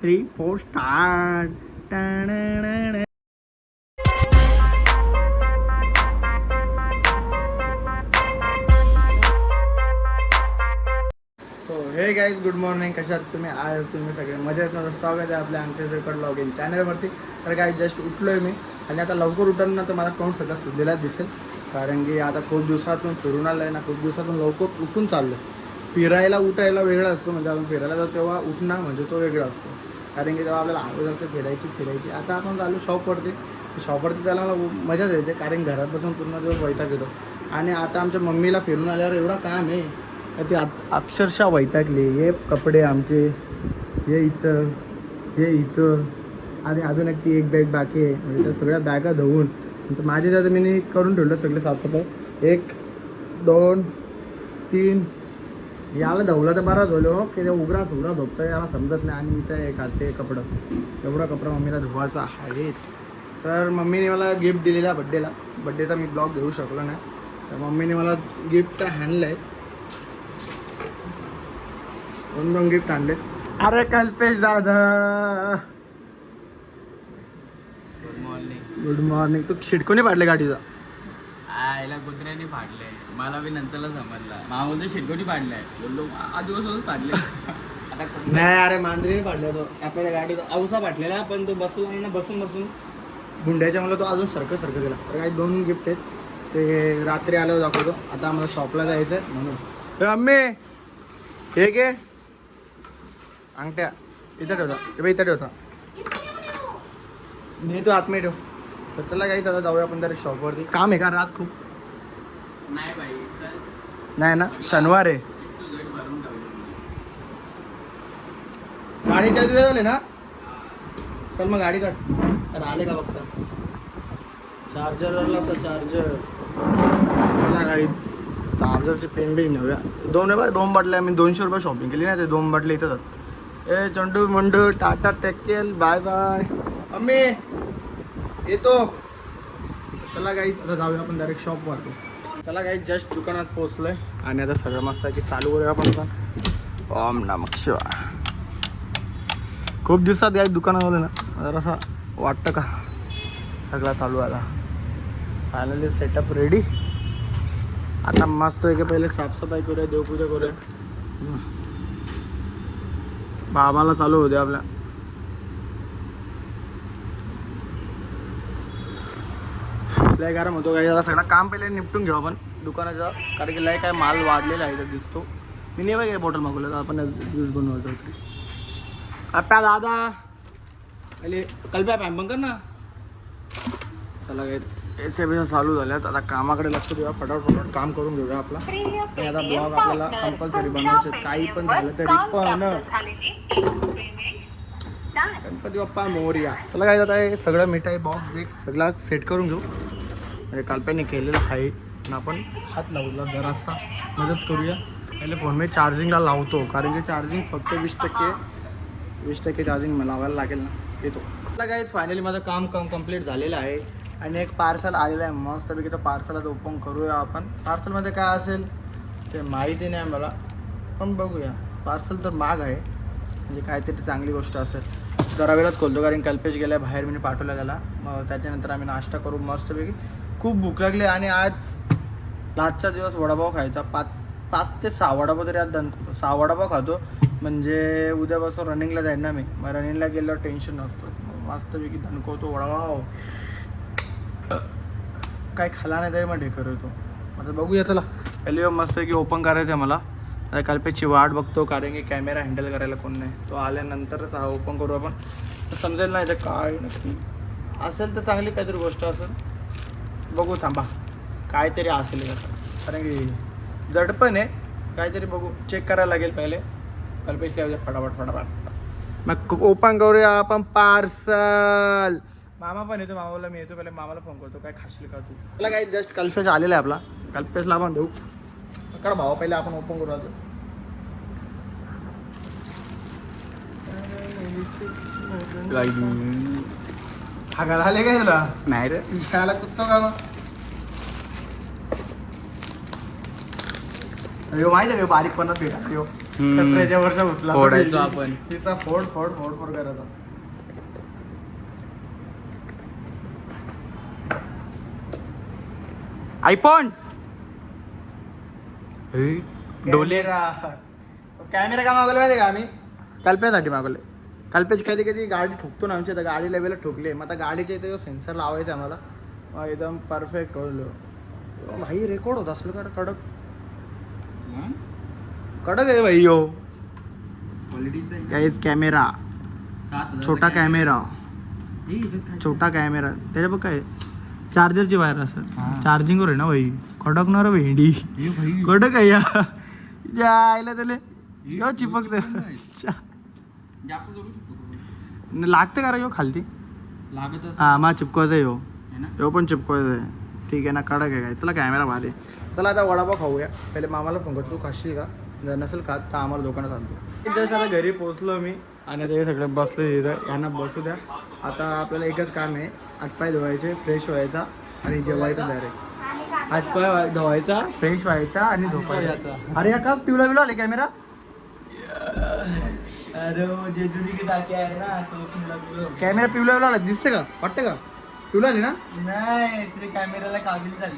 3 4 start. हे guys good morning. कशात तुम्ही आज तुम्ही सगळे मजेत नव्हतं. स्वागत आहे आपल्या अंकलेश्वर ब्लॉगिंग चॅनलवरती. तर काय जस्ट उठलो आहे मी आणि आता लवकर उठून ना तर मला तोंड सगळं सुद्धीलाच दिसेल, कारण की आता खूप दिवसातून फिरून आलं आहे ना. खूप दिवसातून लवकर उठून चाललं. फिरायला उठायला वेगळा असतो, म्हणजे आपण फिरायला जातो तेव्हा उठणं म्हणजे तो वेगळा असतो, कारण की तेव्हा आपल्याला आवड असते फिरायची. आता आपण चालू शॉपवरती त्याला मला मजाच येते, कारण घरात बसून पूर्ण दिवस वैताग येतो. आणि आता आमच्या मम्मीला फिरून आल्यावर एवढं काम आहे का ती अक्षरशः वैतागली. हे कपडे आमचे, हे इथं आणि अजून एक बॅग बाकी आहे, म्हणजे त्या सगळ्या बॅगा धुवून माझे तर मी करून ठेवलं सगळे साफसफाई. 1 2 3 याला धवलं तर बरा धुवलं हो, की उघरा धुपतं याला समजत नाही. आणि इथं एक हाते कपडं, एवढा कपडा मम्मीला धुवायचा आहे. तर मम्मीने मला गिफ्ट दिलेला बड्डेचा मी ब्लॉग घेऊ शकलो नाही, तर मम्मीने मला गिफ्ट आणलं आहे. 2 गिफ्ट आणले. अरे कल्पेश दादा गुड मॉर्निंग. तू शिडकोनी पाडले गाडीचा? आयला कुत्र्याने फाडले, मला बी नंतरला समजला. मामूल शिडकोनी पाडलाय, बोललो आदिवासूनच पाडले. आता नाही अरे मांजरीने पाडला तो आपल्या गाडीचा. अवसा पाडलेला, पण तो बसला ना बसून गुंड्याच्या मला तो अजून सरकं गेला. तर काही 2 गिफ्ट आहेत, ते रात्री आल्यावर दाखवतो. आता आम्हाला शॉपला जायचं आहे म्हणून. अम्मी हे घे अंगठ्या, इथं ठेवता नाही तू आतमध्ये ठेव. तर चला काही आता जाऊया आपण जरा शॉपवरती. काम आहे का आज खूप? नाही बाई, नाही ना, शनिवार आहे. गाडी चालू झाली ना, चल मग गाडी काढ. तर आले का बघता चार्जरला चार्जर काहीच. चार्जरची पेन बी नव्या 2 बाटल्या. मी 200 रुपये शॉपिंग केली ना, ते 2 बाटले इथं जात. ए चंडू मंडू टाटा टेकेल बाय बाय. मम्मी येतो. चला गाईज आता जाऊया आपण डायरेक्ट शॉपवरती. चला गाईज जस्ट दुकानात पोहोचलोय आणि आता सगळं मस्त आहे की चालू करूया आपण आता. ओम नमः शिवाय. खूप दिवसात गाईज दुकानात आलं ना, जरा असं वाटतं का सगळा चालू आला. Finally setup ready. आता मस्त आहे की पहिले साफसफाई करूया, देवपूजा करूया. बाबाला चालू होते आपल्या. लय गरम होतो काय, जरा सगळं काम पहिले निपटून घेऊ आपण दुकानाचं, कारण की लय काय माल वाढलेला आहे तर दिसतो. मी नाही बघा बॉटल मागवलं तर आपण ज्यूस बनवायचं होती. आप्या दादा पहिले कल्प्या पॅम्पन कर ना. चला काय एस चालू झाल्यात. आता कामाकडे लक्ष देऊया, फटाफट काम करून घेऊया आपला. आणि आता ब्लॉग आपल्याला कंपल्सरी बनवायचे, काही पण झालं तरी पण. गणपती बाप्पा मोरया. चला काय आता हे सगळं मिठाई बॉक्स सगळं सेट करून घेऊ. म्हणजे कालप्याने केलेलं आहे ना, आपण हात लावला जरासा मदत करूया. पहिले फोन मी चार्जिंगला लावतो, कारण की चार्जिंग फक्त 20% चार्जिंग लावायला लागेल ना. येतो. चला काय फायनली माझं काम कंप्लीट झालेलं आहे आणि एक पार्सल आलेलं आहे मस्तपैकी. तो पार्सलच ओपन करूया आपण. पार्सलमध्ये काय असेल ते माहिती नाही मला, पण बघूया. पार्सल तर महाग आहे, म्हणजे काहीतरी चांगली गोष्ट असेल. जरा वेळात खोलतो, कारण कल्पेश गेल्या बाहेर, मी पाठवला त्याला. मग त्याच्यानंतर आम्ही नाश्ता करू मस्तपैकी. खूप भूक लागली आणि आज लास्टचा दिवस वडापाव खायचा. 5 ते 6 वडापाव तरी आज दणकतो. 6 वडापाव खातो, म्हणजे उद्यापासून रनिंगला जाईल ना मी. मग रनिंगला गेल्यावर टेन्शन नसतो, मस्तपैकी दणकवतो वडापाव. काय खाला नाही तरी मग ढेकर होतो. आता बघूया. चला पहिले मस्तपैकी ओपन करायचं आहे मला. आता कल्पेशची वाट बघतो, कारण की कॅमेरा हँडल करायला कोण नाही. तो आल्यानंतरच हा ओपन करू आपण, तर समजेल नाही तर काय नक्की असेल तर चांगली काहीतरी गोष्ट असेल. बघू थांबा, काहीतरी असेल का, कारण की झटपण आहे. काहीतरी बघू, चेक करायला लागेल पहिले. कल्पेश काय फटाफट मग ओपन करूया आपण पार्सल. मामा पण येतो, मामाला मी येतो. पहिले मामाला फोन करतो, काय खाशील का तू. मला काही जस्ट कल्पेश आलेला आहे आपला. कल्पेशला आपण देऊ. करा भावा, पहिले आपण ओपन करू. हागायला आले काय तुला? नाही रे, खायला कुत्तो का मग? माहिती आहे का बारीक पणच भेटा. कचऱ्याच्या वरच्या उचला फोडायचो आपण. तिचा फोड फोड फोड फोड करायचा. आयफोन डोले कॅमेरा का मागवले माहिती का आम्ही कल्प्यासाठी मागवले. कल्पेच कधी कधी गाडी ठोकतो ना आमच्या, तर गाडी लेवलला ठोकली. मग आता गाडीच्या इथे जो सेन्सर लावायचा आहे आम्हाला, एकदम परफेक्ट होईल. भाई रेकॉर्ड होत असलं का कडक कडक आहे भाई. यो काहीच कॅमेरा, छोटा कॅमेरा, छोटा कॅमेरा. त्याच्या बघ काय चार्जरची वायर असं चार्जिंगवर आहे ना भाई. कडकणार भेंडी कडक आहे या जायला त्याला यो चिपक लागतं का रे यो खालती लागत हा मग चिपकवायचं आहे यो पण चिपकवायचं आहे. ठीक आहे ना कडक आहे काय. चला कॅमेरा भारी. चला आता वडापाव खाऊया. पहिले मामाला फोन करतो, तू खाशील का? जर नसेल खात तर आम्हाला दुकानात आणतो. जस्ट आता घरी पोहोचलो मी आणि ते सगळे बसले तिथं. यांना बसू द्या. आता आपल्याला एकच काम आहे, हातपाय धुवायचे, फ्रेश व्हायचा आणि जेवायचा डायरेक्ट. हातपाय धुवायचा, फ्रेश व्हायचा आणि झोपायचा. अरे या का पिवला बिवला आले कॅमेरा? अरे जेजुरी की टाकी आहे ना तो कॅमेरा पिवला बिवला आला दिसतं का? वाटतं का पिवला आली ना? नाही तुझ्या कॅमेराला काबिल झाली.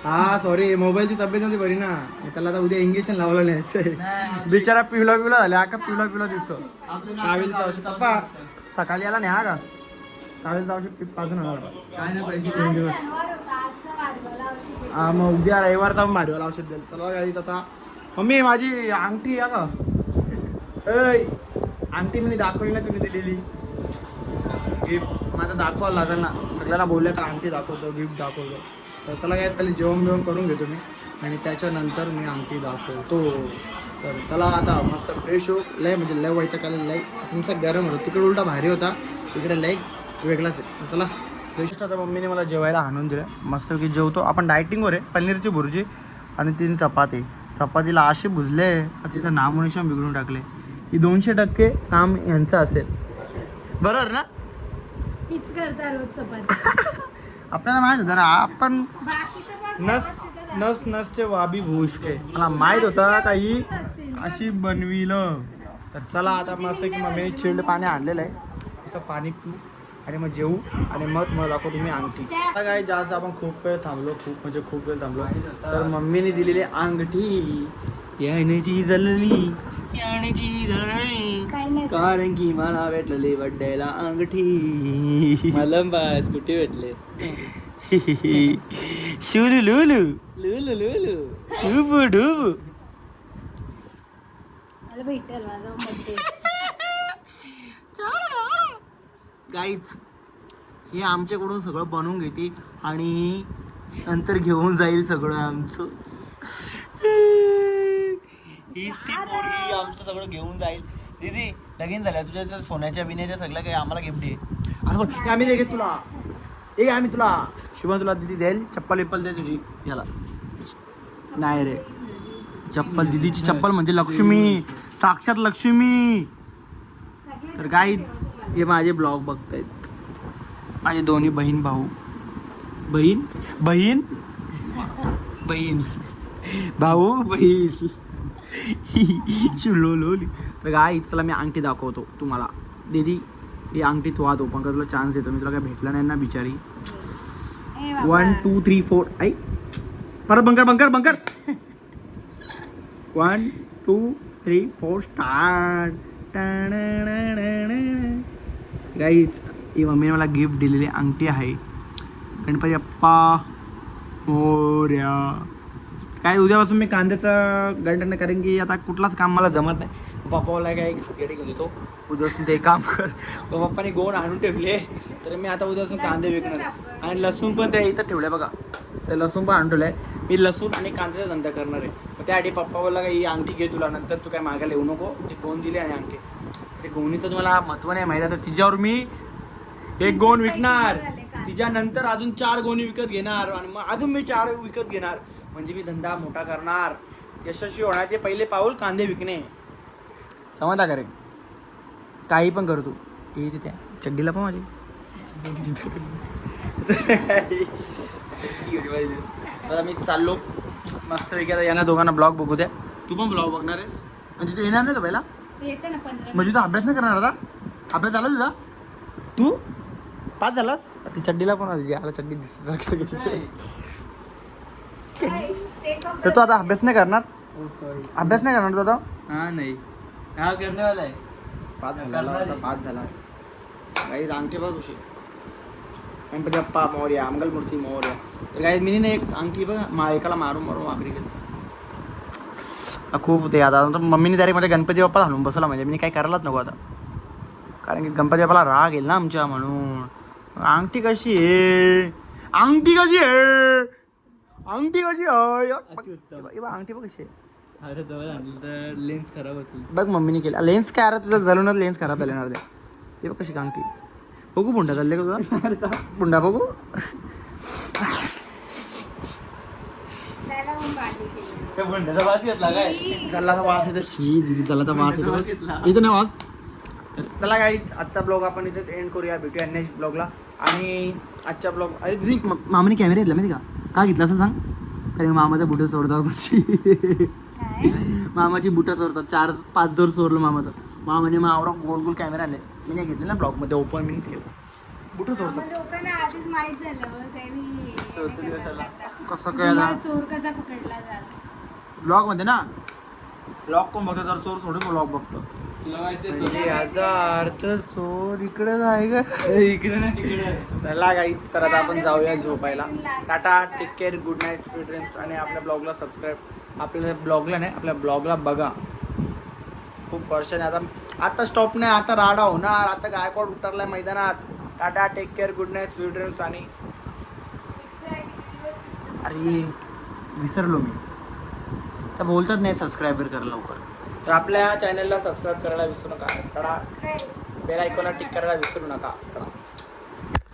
हा सॉरी मोबाईलची तब्येत नव्हती बरी ना, त्याला आता उद्या इंजेक्शन लावलं नाही. बिचारा पिवला पिवला झाला. हा का पिवला पिवला दिसतो. कावीलचा औषध पप्पा सकाळी आला नाही हा का? कावीलचा औषध पाजून आला काय नाही पैसे 3 दिवस. हा मग उद्या रविवारचा पण भारीवाला औषध द्याल. चला गाडी आता. मम्मी माझी अंगठी या का? ऐ अंगठी मी दाखवली ना तुम्ही दिलेली गिफ्ट, माझं दाखवायला लागेल ना. सगळ्यांना बोलल्या का अंगठी दाखवतो, गिफ्ट दाखवतो. तर त्याला काय पहिले जेवण बिवण करून घेतो मी आणि त्याच्यानंतर मी अंगठी दाखवतो. तर चला आता मस्त फ्रेश हो. लय म्हणजे लय वैताग लय तुमचा गरम होतं. तिकडे उलटा भारी होता, इकडे लय वेगळाच आहे. तर चला फ्रेश. आता मम्मीने मला जेवायला आणून दिलं. मस्त की जेवतो. आपण डायटिंगवर आहे. पनीरची भुर्जी आणि 3 चपाती. चपातीला असे भुजले तिचं नामोनिशान बिघडून टाकले. ही 200% काम यांचं असेल बरोबर ना? मीच करता रोज चपाती. आपल्याला माहित होतं ना आपण नसचे वाबी भूसके. मला माहित होतं का ही अशी बनविलं. तर चला आता मस्त की मम्मीने चिल्ड पाणी आणलेलं आहे. असं पाणी पिऊ आणि मग जेवू आणि मग मला दाखवतो तुम्ही अंगठी. आता काय जास्त आपण खूप वेळ थांबलो, खूप वेळ थांबलो. तर मम्मीने दिलेली अंगठी यायची जळली कारण की मला भेटलेली बड्डेला अंगठी. मला स्कूटी भेटले. शुलू लुलू लुलू लुलू डुबू डुबू. मला भेटेल माझा बर्थडे. गाईच हे आमच्याकडून सगळं बनवून घेते आणि नंतर घेऊन जाईल सगळं आमचं. हीच ती पोरगी आमचं सगळं घेऊन जाईल. दीदी लगीन झाल्या तुझ्या त्या सोन्याच्या बिन्याच्या सगळ्या काही आम्हाला गिफ्ट आहे. अरे बघ हे आम्ही दे तुला. ए आम्ही तुला शुभम तुला दिदी देईल. चप्पल विप्पल दे तुझी याला. नाही रे चप्पल दिदीची चप्पल म्हणजे लक्ष्मी, साक्षात लक्ष्मी. तर गाईज हे माझे ब्लॉग बघतायत माझे दोन्ही बहीण भाऊ. बहीण बहीण बहीण भाऊ बहीण शिवलोली. तर गाईज चला मी अंगठी दाखवतो तुम्हाला. दीदी ही अंगठी तू आज ओपन कर, तुला चान्स देतो मी. तुला काय भेटलं नाही ना बिचारी. 1 2 3 4 आई परत bunker bunker bunker. 1 2 3 4 start. Guys ही मम्मीने मला गिफ्ट दिलेली अंगठी आहे. गणपती बाप्पा मोरया. काय उद्यापासून मी कांद्याचं गंठण करेन की आता कुठलाच काम मला जमत नाही. पप्पाला काय खातगाडी घेऊन देतो उद्यापासून ते काम कर. पप्पाने गोण आणून ठेवले तर मी आता उद्यापासून कांदे विकणार. आणि लसूण पण ते इथं ठेवलं बघा. ते लसूण पण आणून ठेवलं आहे. मी लसूण आणि कांद्याचा धंदा करणार आहे. मग त्यासाठी पप्पा बोलला काही अंगठी घे तुला, नंतर तू काय मागायला येऊ नको. ते गोण दिले आणि अंगठी. ते गोणीचं तुम्हाला महत्त्व नाही माहीत. आता तिच्यावर मी 1 गोण विकणार, तिच्यानंतर अजून 4 गोणी विकत घेणार आणि मग अजून मी 4 विकत घेणार. म्हणजे मी धंदा मोठा करणार. यशस्वी होण्याचे पहिले पाऊल कांदे विकणे. समजला का रे? काही पण करतो. हे त्या चड्डीला पण माझी आता मी चाललो मस्त पैकी. आता यांना दोघांना ब्लॉग बघू द्या. तू पण ब्लॉग बघणार आहेस? म्हणजे तू येणार नाही तो पहिला येते ना 15 म्हणजे तू अभ्यास नाही करणार आता अभ्यास झाला तुझा तू पास झालास ती चड्डीला पण आली आला चड्डी दिसत तर तू आता अभ्यास नाही करणार अभ्यास नाही करणार तू आता हा नाही हा करण्यावाला आहे पास झाला आता पास झाला काही अंगठी बघ कशी गणपती बाप्पा मोर्या मंगलमूर्ती मोर्या तर काही मी नाही एक अंगठी बघ एकाला मारून मारून वाकडी गेली खूप ते आता मम्मीने डायरेक्ट माझ्या गणपती बाप्पा घालून बसवला म्हणजे मी काही करायलाच नको आता कारण की गणपती बाप्पाला राग येईल ना आमच्या म्हणून अंगठी कशी आहे अंगठी कशी आहे अंगठी कशी आहे अंगठी बघ कशी आहे अरे जवळ आणलं तर लेन्स खराब होती बघ मम्मीने केली लेन्स काय अरे तुझा जलूनच लेन्स खराब झाले ना ते बघ कशी अंगठी बघू पुंडा चालले का तुझा पुंडा बघू त्याला मग बाजी केली. त्या भंड्याचा वास घेतला काय जल्लाचा वास येतो शी जल्लाचा वास येतो इथं नाही वास तर चला काही आजचा ब्लॉग आपण इथेच एंड करूया भेटूया नेक्स्ट ब्लॉगला आणि आजच्या ब्लॉग अरे तुझी मामाने कॅमेरा घेतला माहिती का घेतला असं सांग कारण मामाचा बुटं चोरतात माझी काय मामाची बुटं चोरतात 4-5 जोर चोरलं मामाचं मामाने मावरा गोल गोल कॅमेरा आणले मी नाही घेतले ना ब्लॉगमध्ये ओपन मी नाही केलं बुटं चोरतात आम्हाला लोकांना आधीच माहित झालं ते मी चौथ्या दिवसाला. कसं काय आता? चोर कसा पकडला झाला ब्लॉगमध्ये ना ब्लॉग कोण बघतो तर चोर थोडे ब्लॉग बघतो तुला माहिती म्हणजे याचा अर्थ चोर इकडेच आहे का इकडे ना तिकडे आहे. चला काही तर आता आपण जाऊया झोपायला tata take care good night sweet dreams आणि आपल्या ब्लॉगला सबस्क्राईब आपल्या ब्लॉगला नाही आपल्या ब्लॉगला बघा खूप वर्षाने आता स्टॉप नाही आता राडा होणार आता गायकवाड उतरलाय मैदानात tata take care good night sweet dreams आणि अरे विसरलो मी तर बोलतात नाही सबस्क्राईबर करा लवकर तर आपल्या चॅनलला सबस्क्राईब करायला विसरू नका टाटा बेल आयकॉनला टिक करायला विसरू नका